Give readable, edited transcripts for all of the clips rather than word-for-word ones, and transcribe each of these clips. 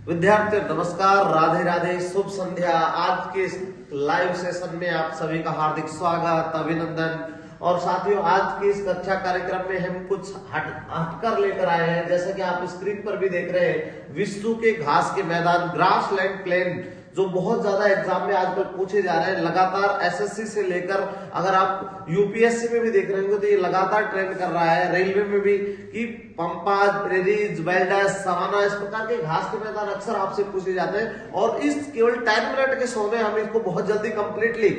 विद्यार्थियों नमस्कार, राधे राधे, शुभ संध्या। आज के इस लाइव सेशन में आप सभी का हार्दिक स्वागत, अभिनंदन। और साथियों, आज के इस कक्षा कार्यक्रम में हम कुछ हटकर लेकर आए हैं। जैसा कि आप स्क्रीन पर भी देख रहे हैं, विश्व के घास के मैदान, ग्रासलैंड प्लेन, जो बहुत ज्यादा एग्जाम में आजकल पूछे जा रहे हैं। लगातार एसएससी से लेकर अगर आप यूपीएससी में भी देख रहे होंगे तो ये लगातार ट्रेंड कर रहा है। रेलवे में भी कि पंपा, प्रेरीज, वेल्डस, सवाना, इस प्रकार के घास के मैदान अक्सर आपसे पूछे जाते हैं। और इस केवल 10 मिनट के शो में हम इसको बहुत जल्दी कंप्लीटली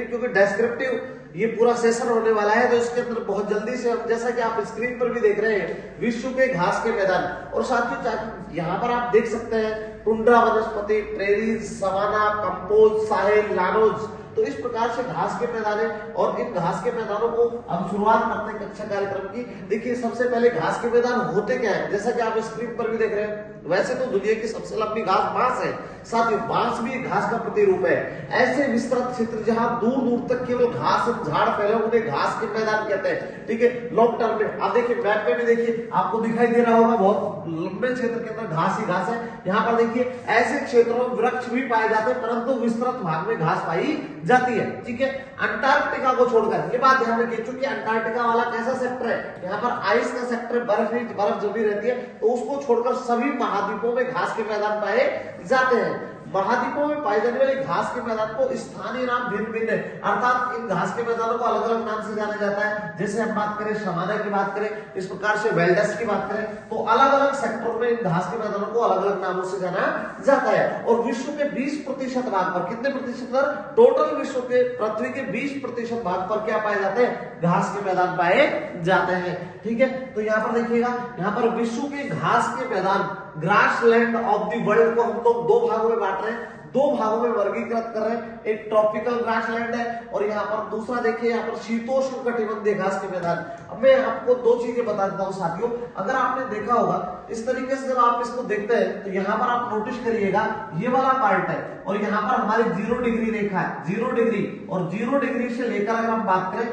क्योंकि डेस्क्रिप्टिव ये पूरा सेशन होने वाला है, तो इसके अंदर बहुत जल्दी से हम, जैसा कि आप स्क्रीन पर भी देख रहे हैं, विश्व के घास के मैदान। और साथियों यहाँ पर आप देख सकते हैं टुंड्रा वनस्पति, प्रेरीज, सवाना, कंपोज, साहिल, लानोज, तो इस प्रकार से घास के मैदान है। और इन घास के मैदानों को हम शुरुआत करते हैं कक्षा कार्यक्रम की। देखिए, सबसे पहले घास के मैदान होते क्या है, जैसा कि आप स्क्रीन पर भी देख रहे हैं। वैसे तो दुनिया की सबसे लंबी घास बांस है, साथ ही बांस भी घास का प्रतिरूप है। ऐसे विस्तृत क्षेत्र जहां दूर दूर तक केवल घास झाड़ फैले, उन्हें घास के मैदान कहते हैं। ठीक है, लॉन्ग टर्म में आप देखिए, मैप में भी देखिए, आपको दिखाई दे रहा होगा बहुत लंबे क्षेत्र के अंदर घास ही घास है। यहाँ पर देखिए, ऐसे क्षेत्रों में वृक्ष भी पाए जाते हैं, परंतु विस्तृत भाग में घास पाई जाती है। ठीक है, अंटार्कटिका को छोड़कर, ये बात ध्यान रखिए, क्योंकि अंटार्कटिका वाला कैसा सेक्टर है, यहाँ पर आइस का सेक्टर, बर्फ जमी रहती है, तो उसको छोड़कर सभी महाद्वीपों में घास के मैदान पाए जाते हैं। महाद्वीपों में पाई जाने वाली घास के मैदान को स्थानीय नाम भिन्न भिन्न है, अर्थात इन घास के मैदानों को अलग अलग नाम से जाना जाता है। जैसे हम बात करें सवाना की बात करें, इस प्रकार से वेल्डस की बात करें, तो अलग अलग सेक्टरों में इन घास के मैदानों को अलग अलग नामों से जाना जाता है। और विश्व के 20% भाग पर, कितने प्रतिशत पर, टोटल विश्व के, पृथ्वी के 20% भाग पर क्या पाए जाते हैं, घास के मैदान पाए जाते हैं। ठीक है, तो यहाँ पर देखिएगा, यहाँ पर विश्व के घास के मैदान, ग्रासलैंड ऑफ द वर्ल्ड को हम तो दो भागों में बांट रहे हैं, दो भागों में वर्गीकृत कर रहे हैं। एक ट्रॉपिकल ग्रासलैंड है और यहाँ पर दूसरा देखिए, यहाँ पर शीतोष्ण कटिबंधीय घास के मैदान। अब मैं आपको दो चीजें बता देता हूँ साथियों। अगर आपने देखा होगा इस तरीके से, जब आप इसको देखते हैं तो यहाँ पर आप नोटिस करिएगा, ये वाला पार्ट है और यहाँ पर हमारी 0 डिग्री रेखा है, 0 डिग्री। और 0 डिग्री से लेकर अगर हम बात करें,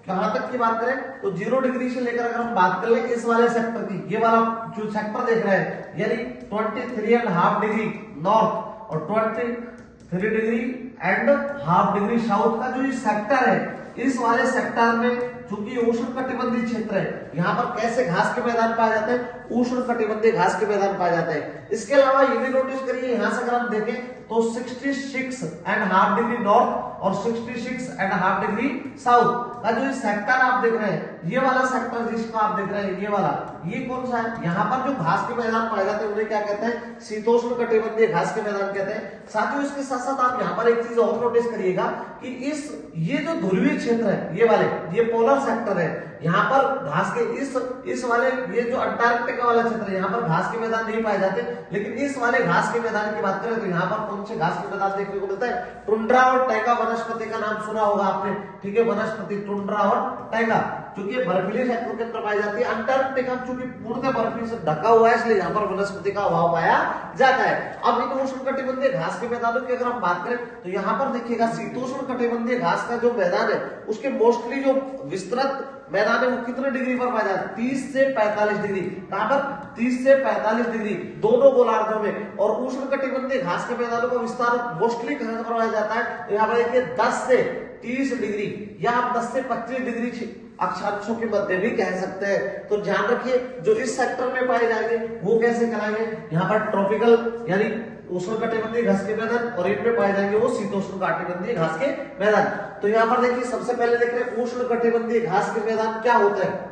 कहां तक की बात करें, तो 0 डिग्री से लेकर अगर हम बात कर ले इस वाले सेक्टर की, ये वाला जो सेक्टर देख रहे हैं, यानी 23.5 डिग्री नॉर्थ और 23 degree and half degree south का जो ये सेक्टर है, इस वाले सेक्टर में चूंकि उष्ण कटिबंधीय क्षेत्र है, यहाँ पर कैसे घास के मैदान पाए जाते हैं, उष्ण कटिबंधीय घास के मैदान पाए जाते हैं। इसके अलावा ये भी नोटिस करिए, यहाँ से अगर हम देखें तो 66.5 डिग्री नॉर्थ और 66.5 डिग्री साउथ का जो सेक्टर आप देख रहे हैं, ये वाला सेक्टर जिसको आप देख रहे हैं, ये वाला, ये कौन सा है, यहाँ पर जो घास के मैदान पाए जाते हैं उन्हें क्या कहते हैं, शीतोष्ण कटिबंधीय घास के मैदान कहते हैं। साथियों, इसके साथ साथ आप यहाँ पर एक चीज और नोटिस करिएगा कि ये जो ध्रुवीय क्षेत्र है, ये वाले, ये पोलर सेक्टर है, यहाँ पर घास के इस वाले, ये जो अंटार्कटिका वाला क्षेत्र है, यहाँ पर घास के मैदान नहीं पाए जाते। लेकिन इस वाले घास के मैदान की बात करें तो यहाँ पर कौन से घास के मैदान देखने को मिलता है, टुंड्रा और टैगा वनस्पति का नाम सुना होगा आपने। ठीक है, वनस्पति टुंड्रा और टैगा, क्योंकि ये बर्फीले क्षेत्रों के अंदर पाई जाती है। अंटार्कटिका चूंकि पूर्णतः बर्फीले से ढका हुआ है, इसलिए यहाँ पर वनस्पति का अभाव पाया जाता है। अब इन उष्ण कटिबंधीय घास के मैदानों की अगर हम बात करें तो यहाँ पर देखिएगा, शीतोष्ण कटिबंधीय घास का जो मैदान है, उसके मोस्टली जो विस्तृत मैदान है वो कितने डिग्री पर पाया जाता है, 30 से 45 डिग्री। कहां पर, 30 से 45 डिग्री दोनों गोलार्धों में। और उष्ण कटिबंधीय घास के मैदानों का विस्तार मोस्टली कहां पर पाया जाता है, तो यहाँ पर देखिए 10 से 30 डिग्री या आप 10 से 25 डिग्री अक्षांशों के मध्य भी कह सकते हैं। तो ध्यान रखिए, जो इस सेक्टर में पाए जाएंगे वो कैसे कहलाएंगे, यहाँ पर ट्रॉपिकल यानी उष्ण कटिबंधीय घास के मैदान, और इनमें पाए जाएंगे वो शीतोष्ण कटिबंधीय घास के मैदान। तो यहाँ पर देखिए, सबसे पहले देख रहे हैं उष्ण कटिबंधीय घास के मैदान क्या होते हैं।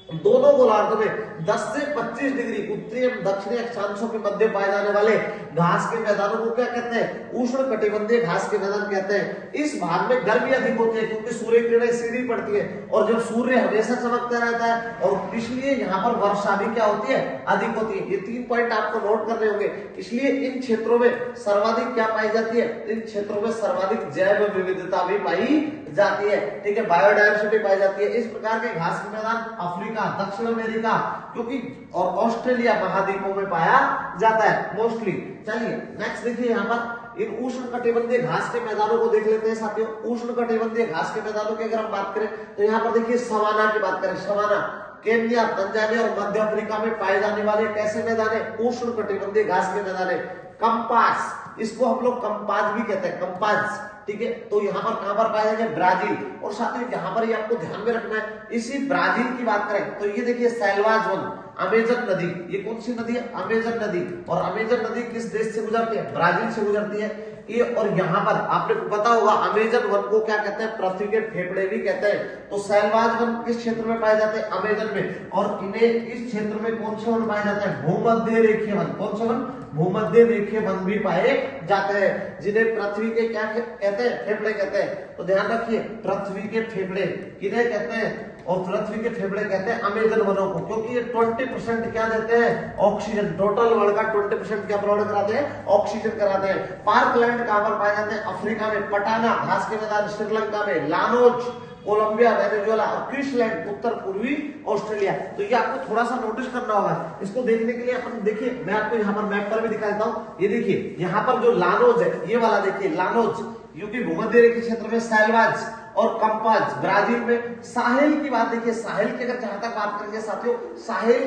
दोनों गोलार्ध में 10 से 25 डिग्री उत्तरी एवं दक्षिणी अक्षांशों के मध्य पाए जाने वाले घास के मैदानों को क्या कहते हैं, उष्ण कटिबंधीय घास के मैदान कहते हैं। इस भाग में गर्मी अधिक होती है क्योंकि सूर्य किरणें सीधी पड़ती है, और जब सूर्य हमेशा चमकता रहता है, और इसलिए यहाँ पर वर्षा भी क्या होती है, अधिक होती है। ये 3 पॉइंट आपको नोट करने होंगे। इसलिए इन क्षेत्रों में सर्वाधिक क्या पाई जाती है, इन क्षेत्रों में सर्वाधिक जैव विविधता भी पाई जाती है। ठीक है, बायोडायवर्सिटी पाई जाती है। इस प्रकार के घास के मैदान अफ्रीका, दक्षिण अमेरिका, क्योंकि और ऑस्ट्रेलिया महाद्वीपों में पाया जाता है मोस्टली। चलिए नेक्स्ट देखिए, यहाँ पर इन उष्ण कटिबंधीय घास के मैदानों को देख लेते हैं साथियों। उष्ण कटिबंधीय घास के मैदानों की अगर हम बात करें तो यहाँ पर देखिए, सवाना की बात करें, सवाना केन्या, तंजानिया और मध्य अफ्रीका में पाए जाने वाले कैसे मैदान है? उष्ण कटिबंधीय घास के मैदान है। कंपास, इसको हम लोग कंपास भी कहते हैं, कंपास, ठीक है। तो यहाँ पर कहां पर पाए जाएंगे? ब्राजील। और साथ ही यहाँ पर ये आपको ध्यान में रखना है, इसी ब्राजील की बात करें तो ये देखिए सेल्वाज वन, अमेजन नदी, ये कौन सी नदी है? अमेजन नदी। और अमेजन नदी किस देश से गुजरती है? ब्राजील से गुजरती है ये। और यहाँ पर आपने पता होगा अमेजन वन को क्या कहते हैं? पृथ्वी के फेफड़े भी कहते हैं। तो सेल्वाज वन किस क्षेत्र में पाए जाते हैं? अमेजन में। और इन्हें इस क्षेत्र में कौन से वन पाए जाते हैं? भूमध्य रेखीय वन। कौन से वन? भूमध्य रेखीय वन भी पाए जाते हैं, जिन्हें पृथ्वी के क्या कहते हैं? फेफड़े कहते हैं। तो ध्यान रखिए, पृथ्वी के फेफड़े किन्हें कहते हैं? और पृथ्वी के फेफड़े कहते हैं अमेजन वनों को, क्योंकि ये 20% क्या देते हैं? ऑक्सीजन। टोटल वर्ल्ड का 20% क्या प्रोवाइड कराते हैं? ऑक्सीजन कराते हैं। पार्कलैंड कहां पर पाए जाते हैं? अफ्रीका में। पटाना घास के मैदान श्रीलंका में। लानोज कोलंबिया, वेनेजुएला और क्वींसलैंड उत्तर पूर्वी ऑस्ट्रेलिया। तो ये आपको थोड़ा सा नोटिस करना होगा। इसको देखने के लिए अपन देखिए, मैं आपको यहाँ पर मैप पर भी दिखा देता हूँ। ये देखिए यहाँ पर जो लानोज है, ये वाला देखिए लानोज, यूपी भूमध्य रेखीय क्षेत्र में सेल्वाज और कंपास ब्राजील में। साहेल की बात देखिए, साहेल की अगर जहां तक बात करेंगे साथियों, साहेल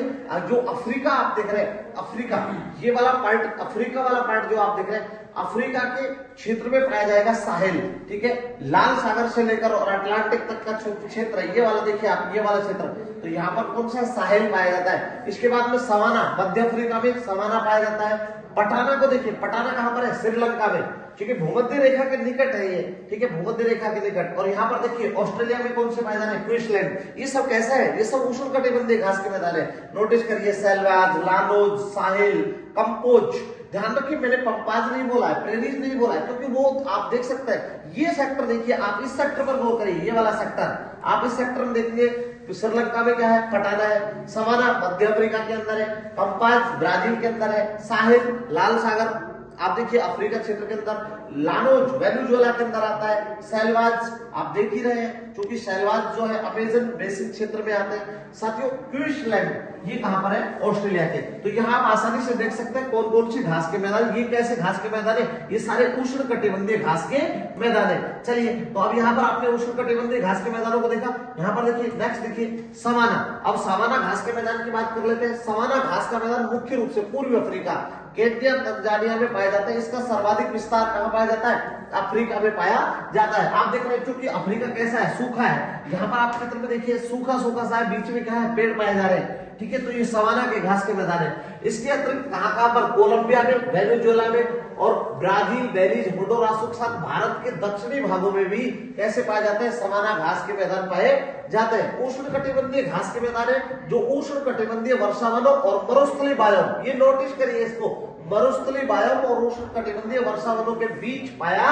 जो अफ्रीका आप देख रहे हैं, अफ्रीका ये वाला पार्ट, अफ्रीका वाला पार्ट जो आप देख रहे हैं, अफ्रीका के क्षेत्र में पाया जाएगा साहेल, ठीक है। लाल सागर से लेकर और अटलांटिक तक का क्षेत्र, ये वाला देखिए आप, ये वाला क्षेत्र, तो यहाँ पर कौन सा? साहेल पाया जाता है। इसके बाद में सवाना, मध्य अफ्रीका में सवाना पाया जाता है। पटाना को देखिए, पटाना कहां पर है? श्रीलंका में, क्योंकि भूमध्य रेखा के निकट है ये, ठीक है, भूमध्य रेखा के निकट। और यहाँ पर देखिए ऑस्ट्रेलिया में कौन से मैदान है? क्वींसलैंड। ये सब कैसा है? ये सब उष्ण कटिबंधीय घास के मैदान है। नोटिस करिए, सेल्वाज, लानोज, साहेल, कंपोज। ध्यान रखिए, मैंने पंपाज नहीं बोला है, प्रेरीज नहीं बोला है, क्योंकि वो आप देख सकते हैं। ये सेक्टर देखिए, आप इस सेक्टर पर गौर करिए, ये वाला सेक्टर, आप इस सेक्टर में देखेंगे तो श्रीलंका में क्या है? पटाना है। सवाना मध्य अफ्रीका के अंदर है। कंपास ब्राजील के अंदर है। साहिल लाल सागर आप देखिए अफ्रीका क्षेत्र के अंदर। लानोज वेनेजुएला के अंदर आता है। सेल्वाज आप देख ही रहे हैं, क्योंकि सेल्वाज जो है अमेजन बेसिन क्षेत्र में आते हैं। साथियों क्वींसलैंड ये कहां पर है? ऑस्ट्रेलिया के। तो यहाँ आप आसानी से देख सकते हैं कौन कौन सी घास के मैदान, ये कैसे घास के मैदान है? ये सारे उष्ण कटिबंधीय घास के मैदान है। चलिए, तो अब यहाँ पर आपने उष्ण कटिबंधीय घास के मैदानों को देखा। यहाँ पर देखिए नेक्स्ट देखिए सवाना। अब सवाना घास के मैदान की बात कर लेते हैं। सवाना घास का मैदान मुख्य रूप से पूर्वी अफ्रीका, केन्या, तंजानिया में पाया जाता है। इसका सर्वाधिक विस्तार कहां पाया जाता है? अफ्रीका में पाया जाता है। आप देख रहे हैं, क्योंकि अफ्रीका कैसा है? सूखा है। यहाँ पर आप चित्र में देखिए सूखा सूखा सा है, बीच में क्या है? पेड़ पाए जा रहे हैं, ठीक है। तो ये सवाना के घास के मैदान है। इसके अतिरिक्त कहां पर? कोलंबिया में, वेनेजुएला में और ब्राजील, बेलीज, होंडुरास के साथ भारत के दक्षिणी भागों में भी कैसे पाए जाते हैं? सवाना घास के मैदान पाए जाते हैं। उष्ण कटिबंधीय घास के मैदान है जो उष्ण कटिबंधीय वर्षावनों और मरुस्थलीय बायोम, ये नोटिस करिए इसको, मरुस्थलीय बायोम और उष्ण कटिबंधीय वर्षावनों के बीच पाया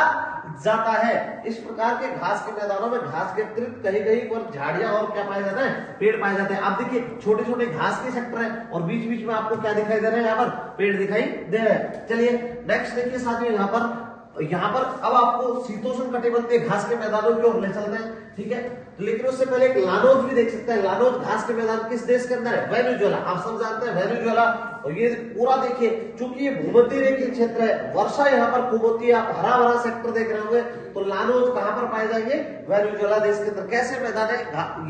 जाता है। इस प्रकार के घास के मैदानों में घास के अतिरिक्त कहीं कहीं पर झाड़ियां और क्या पाया जाता है? पेड़ पाए जाते हैं। आप देखिए छोटे छोटे घास के सेक्टर है और बीच बीच में आपको क्या दिखाई दे रहे हैं? यहाँ पर पेड़ दिखाई दे रहे हैं। चलिए नेक्स्ट देखिए साथियों, यहाँ पर अब आपको शीतोष्ण कटिबंधीय घास के मैदानों की ओर ले चलते हैं, ठीक है। लेकिन उससे पहले एक लानोज भी देख सकते हैं। लानोज घास के मैदान किस देश के अंदर है? वेनेजुएला। आप सब जानते हैं वेनेजुएला। और ये पूरा देखिए, चूंकि ये भूमध्य रेखीय क्षेत्र है, वर्षा यहाँ पर खूब होती है। आप हरा भरा सेक्टर देख रहे होंगे। तो लानोज कहां पर पाए जाएंगे? वेनेजुएला देश के अंदर। कैसे मैदान है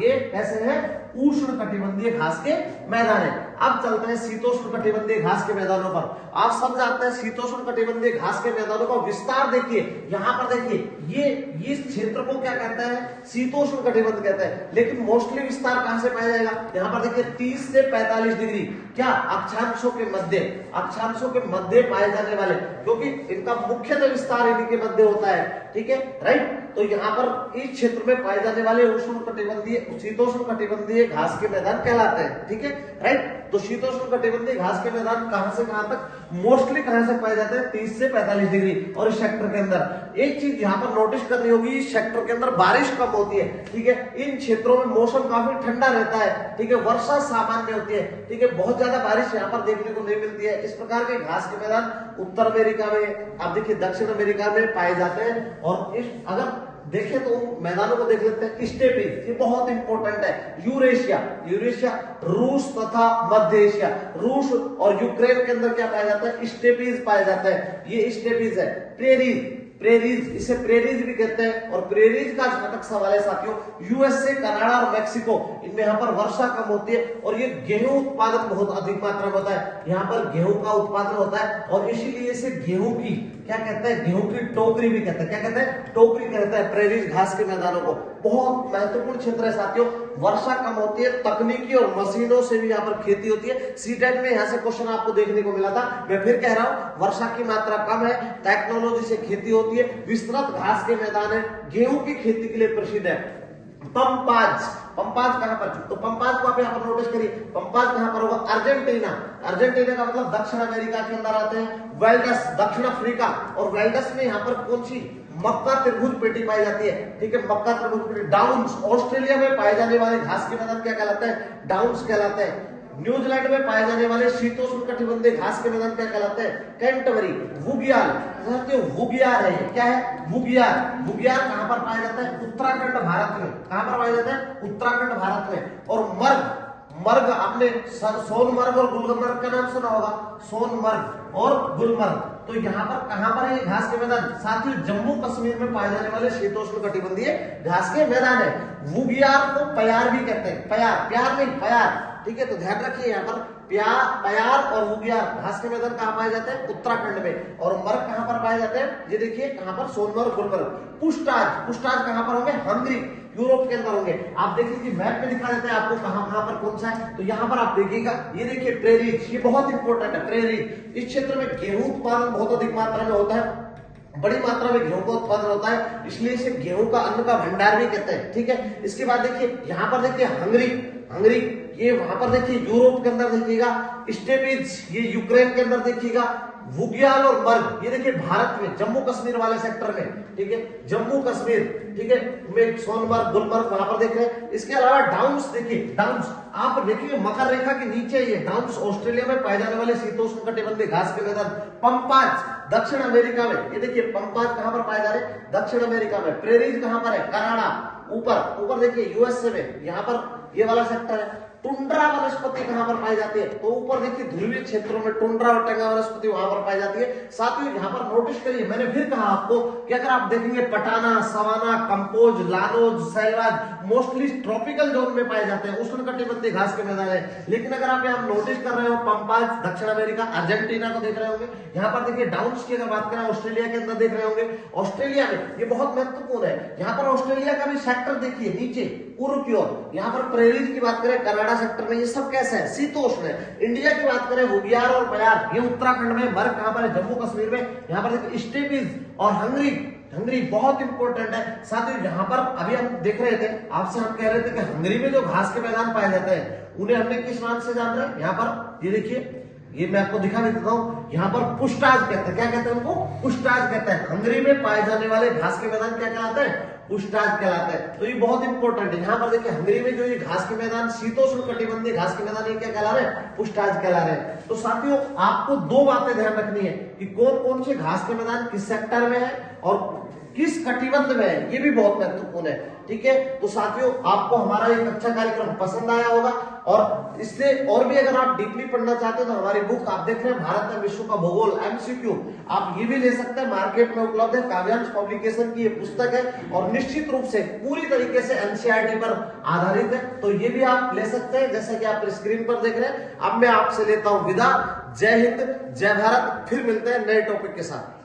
ये? कैसे है? उष्ण कटिबंधीय घास के मैदान है। अब चलते हैं शीतोष्ण कटिबंधीय घास के मैदानों पर। आप सब जानते हैं शीतोष्ण कटिबंधीय घास के मैदानों का विस्तार देखिए। यहाँ पर देखिए, ये इस क्षेत्र को क्या कहता है? शीतोष्ण कटिबंध कहता है। लेकिन मोस्टली विस्तार कहां से पाया जाएगा? यहाँ पर देखिए 30 से 45 डिग्री क्या अक्षांशों के मध्य पाए जाने वाले, क्योंकि इनका मुख्यतः विस्तार इन्हीं के मध्य होता है, ठीक है, राइट। तो यहाँ पर इस क्षेत्र में पाए जाने वाले उष्ण कटिबंधीय शीतोष्ण कटिबंधीय घास के मैदान कहलाते हैं, ठीक है, राइट। तो शीतोष्ण कटिबंधीय घास के मैदान कहां से कहां तक? मोस्टली कहां से पाए जाते हैं? 30 से 45 डिग्री। और इस सेक्टर के अंदर एक चीज यहाँ पर नोटिस करनी होगी, इस सेक्टर के अंदर बारिश कम होती है, ठीक है। इन क्षेत्रों में मौसम काफी ठंडा रहता है, ठीक है, वर्षा सामान्य होती है, ठीक है, बहुत ज्यादा बारिश यहाँ पर देखने को नहीं मिलती है। इस प्रकार के घास के मैदान उत्तर अमेरिका में, आप देखिए दक्षिण अमेरिका में पाए जाते हैं। और इस अगर देखें तो मैदानों को देख लेते हैं। स्टेपीज, ये बहुत इंपॉर्टेंट है। यूरेशिया रूस तथा मध्य एशिया, रूस और यूक्रेन के अंदर क्या पाया जाता है? स्टेपीज पाए जाते हैं। ये स्टेपीज है। प्रेरीज, इसे प्रेरीज भी कहते हैं। और प्रेरीज का जहां तक सवाल है साथियों, यूएसए, कनाडा और मैक्सिको, इनमें यहाँ पर वर्षा कम होती है और ये गेहूं उत्पादन बहुत अधिक मात्रा में होता है। यहाँ पर गेहूं का उत्पादन होता है और इसीलिए इसे गेहूं की क्या कहते हैं, गेहूं की टोकरी भी कहते हैं। क्या कहते हैं, टोकरी कहते हैं प्रेरीज घास के मैदानों को। बहुत महत्वपूर्ण क्षेत्र है साथियों, वर्षा कम होती है, तकनीकी और मशीनों से भी यहाँ पर खेती होती है। सीटेट में यहाँ से क्वेश्चन आपको देखने को मिला था, मैं फिर कह रहा हूँ, वर्षा की मात्रा कम है, टेक्नोलॉजी से खेती होती है, विस्तृत घास के मैदान है, गेहूं की खेती के लिए प्रसिद्ध है। पंपाज, पंपाज कहां पर, तो पंपाज को आप यहाँ पर नोटिस करिए, पंपाज कहां पर होगा, अर्जेंटीना। अर्जेंटीना का मतलब दक्षिण अमेरिका के अंदर आते हैं। वेल्डस दक्षिण अफ्रीका, और वेल्डस में यहाँ पर कौन सी, मक्का त्रिभुज पेटी पाई जाती है, ठीक है, मक्का त्रिभुज पेटी। डाउन्स, ऑस्ट्रेलिया में पाए जाने वाले घास के मैदान क्या कहलाते हैं, डाउन्स कहलाते हैं। न्यूजीलैंड में पाए जाने वाले शीतोष्ण कटिबंधीय घास के मैदान क्या कहलाते हैं, कैंटबरी। वुगियाल, वुगियार है, क्या है, वुगियार। वुगियार कहां पर पाया जाता है, उत्तराखंड भारत में। कहां पर पाया जाता है, उत्तराखंड भारत में। और मर्ग, मर्ग आपने सोनमर्ग और गुलमर्ग का नाम सुना होगा, सोनमर्ग और गुलमर्ग। तो यहाँ पर कहां पर है घास के मैदान, साथियों जम्मू कश्मीर में पाए जाने वाले शीतोष्ण कटिबंधीय घास के मैदान है। वुगियार को प्यार भी कहते हैं, प्यार, प्यार नहीं प्यार, ठीक है, तो ध्यान रखिए यहाँ पर प्यार और वुगियार घास के मैदान कहां पाए जाते हैं, उत्तराखंड में। और मर्ग कहां पर पाए जाते हैं, ये देखिए कहां पर, सोनमर्ग गुलमर्ग। पुष्टाज, पुष्टाज कहां पर होंगे, हंगरी, यूरोप के अंदर होंगे। आप देखिए मैप में दिखा देते हैं आपको कहां कहां पर कौन सा है, तो यहाँ पर आप देखिएगा, ये देखिए प्रेरीज, ये बहुत इंपॉर्टेंट है प्रेरीज। इस क्षेत्र में गेहूं उत्पादन बहुत अधिक मात्रा में होता है, बड़ी मात्रा में गेहूं का उत्पादन होता है, इसलिए इसे गेहूं का अन्न का भंडार भी कहते हैं, ठीक है। इसके बाद देखिए यहाँ पर देखिए हंगरी, हंगरी ये वहां पर देखिए यूरोप के अंदर देखिएगा, स्टेपिज ये यूक्रेन के अंदर देखिएगा, वुगियाल और मर्ग ये देखिए भारत में जम्मू कश्मीर वाले सेक्टर में, ठीक है, जम्मू कश्मीर, ठीक है, में सोनमर्ग गुलमर्ग वहां पर देख रहे हैं। इसके अलावा डाउन्स देखिए, डाउन्स आप देखिए मकर रेखा के नीचे, ये डाउन्स ऑस्ट्रेलिया में पाए जाने वाले शीतोष्ण कटिबंधीय घास के मैदान। पंपाज दक्षिण अमेरिका में, ये देखिए पंपाज कहां पर पाए जा रहे हैं, दक्षिण अमेरिका में। प्रेरीज कहां पर है, कनाडा, ऊपर ऊपर देखिए यूएसए में, यहाँ पर ये वाला सेक्टर है। टुंड्रा वनस्पति कहां पर पाई जाती है, तो ऊपर देखिए ध्रुवीय क्षेत्रों में टुंड्रा और टेंगा वनस्पति वहां पर पाई जाती है। साथियों यहाँ पर नोटिस करिए, मैंने फिर कहा आपको कि अगर आप देखेंगे पटाना, savanna, campos, llanos, selvas mostly tropical zone में पाए जाते हैं, उष्णकटिबंधीय घास के मैदान है। लेकिन अगर आप यहाँ नोटिस कर रहे हो, पंपाज दक्षिण अमेरिका, अर्जेंटीना को देख रहे होंगे, यहाँ पर देखिए डाउन्स की अगर बात करें ऑस्ट्रेलिया के अंदर देख रहे होंगे। ऑस्ट्रेलिया में ये बहुत महत्वपूर्ण है, यहाँ पर ऑस्ट्रेलिया का भी सेक्टर देखिए नीचे पूर्व की ओर। यहाँ पर प्रेरीज की बात करें कनाडा सेक्टर में, ये सब कैसे है, शीतोष्ण है। इंडिया की बात करें वुगियार और प्यार, ये उत्तराखंड में। मर्ग कहां पर है, जम्मू कश्मीर में। यहाँ पर देखिए स्टेपिज और हंगरी, हंगरी बहुत इंपॉर्टेंट है। साथ ही यहाँ पर अभी हम देख रहे थे, आपसे हम कह रहे थे कि हंगरी में जो घास के मैदान पाए जाते हैं उन्हें हमने किस नाम से जान रहे हैं। यहाँ पर ये देखिए, ये मैं आपको दिखा देता हूँ, यहाँ पर पुष्टाज कहते हैं। क्या कहते हैं उनको, पुष्टाज कहते हैं। हंगरी में पाए जाने वाले घास के मैदान क्या कहलाते हैं, पुष्टाज कहलाते हैं। तो ये बहुत इंपॉर्टेंट है। यहाँ पर देखिए हंगरी में जो ये घास के मैदान, शीतोष्ण कटिबंधीय घास के मैदान, ये क्या कहला रहे हैं, पुष्टाज कहला रहे हैं। तो साथियों आपको दो बातें ध्यान रखनी है कि कौन कौन से घास के मैदान किस सेक्टर में है और किस कटिबंध में है, ये भी बहुत महत्वपूर्ण है, ठीक है। तो साथियों आपको हमारा एक अच्छा कार्यक्रम पसंद आया होगा, और इससे और भी अगर आप डीपली पढ़ना चाहते हैं तो हमारी बुक आप देख रहे हैं, भारत में विश्व का भूगोल एमसीक्यू, आप ये भी ले सकते हैं, मार्केट में उपलब्ध है। काव्यांश पब्लिकेशन की ये पुस्तक है और निश्चित रूप से पूरी तरीके से एनसीईआरटी पर आधारित है, तो ये भी आप ले सकते हैं, जैसे कि आप स्क्रीन पर देख रहे हैं। अब मैं आपसे लेता हूं विदा। जय हिंद, जय भारत, फिर मिलते हैं नए टॉपिक के साथ।